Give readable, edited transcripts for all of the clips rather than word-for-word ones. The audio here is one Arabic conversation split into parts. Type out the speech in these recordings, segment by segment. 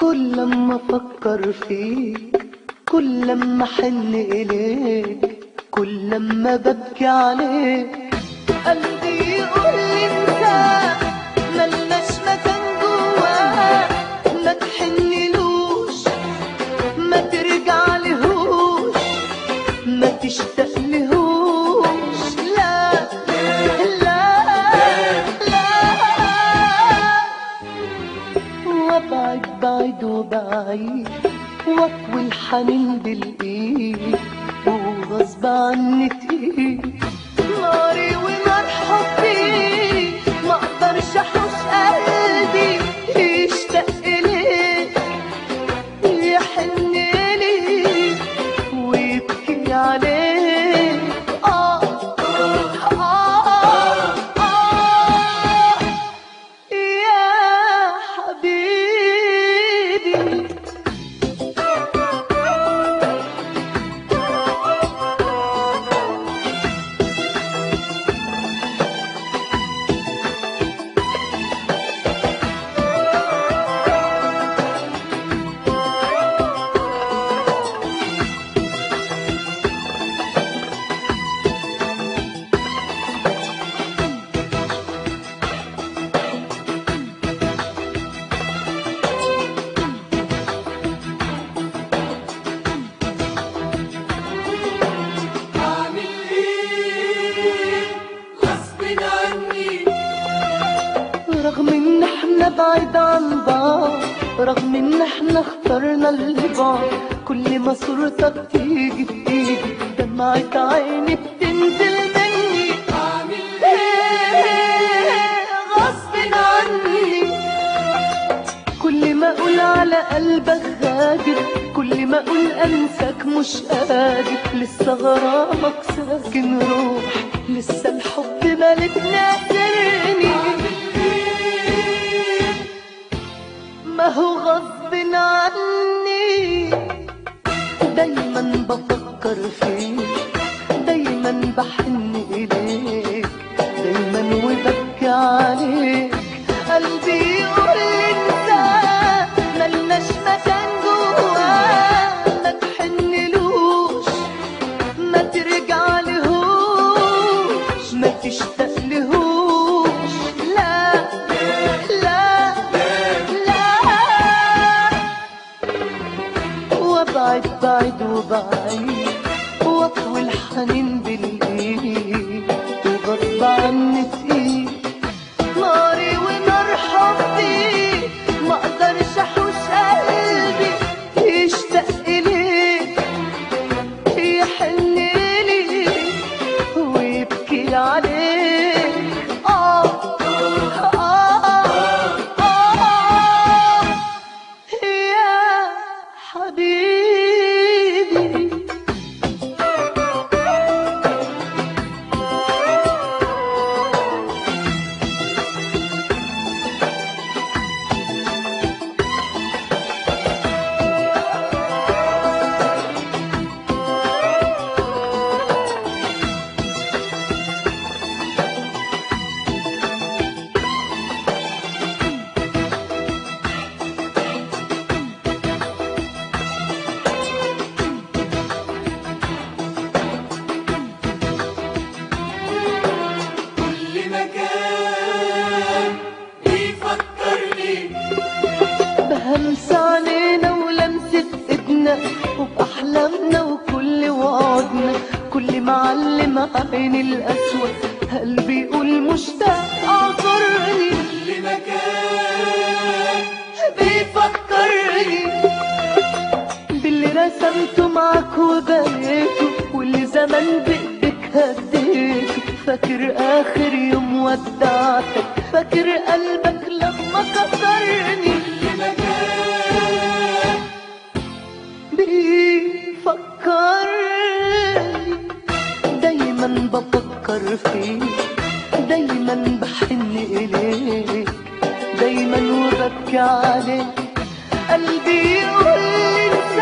كل لما افكر فيك، كل لما احن اليك، كل لما ببكي عليك، قلبي يقول لي انت ملناش مكان جواه. ما تحنلوش، ما ترجعلهوش، ما تشتاقلهوش، لا لا لا. وابعد بعيد وبعيد، واطوي الحنين بالايد، وغصب عني تقيل ناري ونار حبي. ما اقدرش احوش قلبي يشتاق ليك، يحن ليك ويبكي عليك. يا حبيبي. رغم ان احنا بعيد عن بعض، رغم ان احنا اخترنا البعد، كل ما صورتك تيجي بتيجي دمعة عيني بتنزل مني. اعمل ايه غصب عني؟ كل ما اقول على قلبك غادر، كل ما اقول انساك مش قادر، لسه غرامك ساكن روحي، لسه الحب مالك ناصرني. ما هو غصب عني، دايما بفكر فيك، دايما بحن إليك، دايما وببكي عليك. قلبي يقول انت ملناش مكان جواه. ما تحنلوش، ما ترجعلهوش، ما تشتاقلهوش، لا لا لا. وابعد بعيد وبعيد، واطوي الحنين بالايد، وغصب عني تقيل ناري ونار حبي. ما اقدرش احوش قلبي يشتاق اليك، يحن ليك ويبكي عليك. يا حبيبي. بهمس علينا ولمسة ايدنا، وبأحلامنا وكل وعدنا، كل معلم عيني الأسود، قلبي يقول مشتاق اعذرني. كل مكان بيفكرني باللي رسمته معاك وبنيته، واللي زمان بإيدك هديته. فاكر آخر يوم ودعتك، فاكر قلبك لما كسرني. بيفكرني دايما بفكر فيك، دايما بحن إليك، دايما وببكي عليك. قلبي يقول انت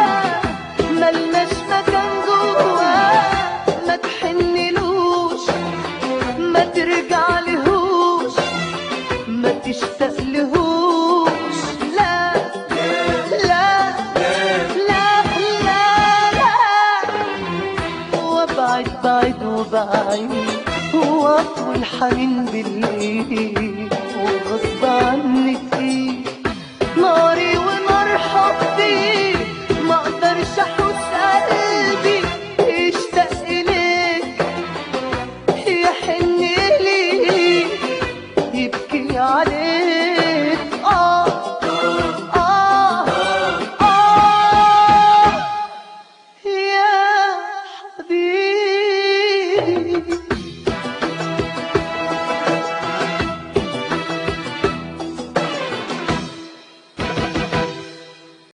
ملناش مكان جواه. ما تحنلوش، ما ترجعلهوش، ما تشتاقلهوش، لا عيني واطول حنين بالليل وغصب عنك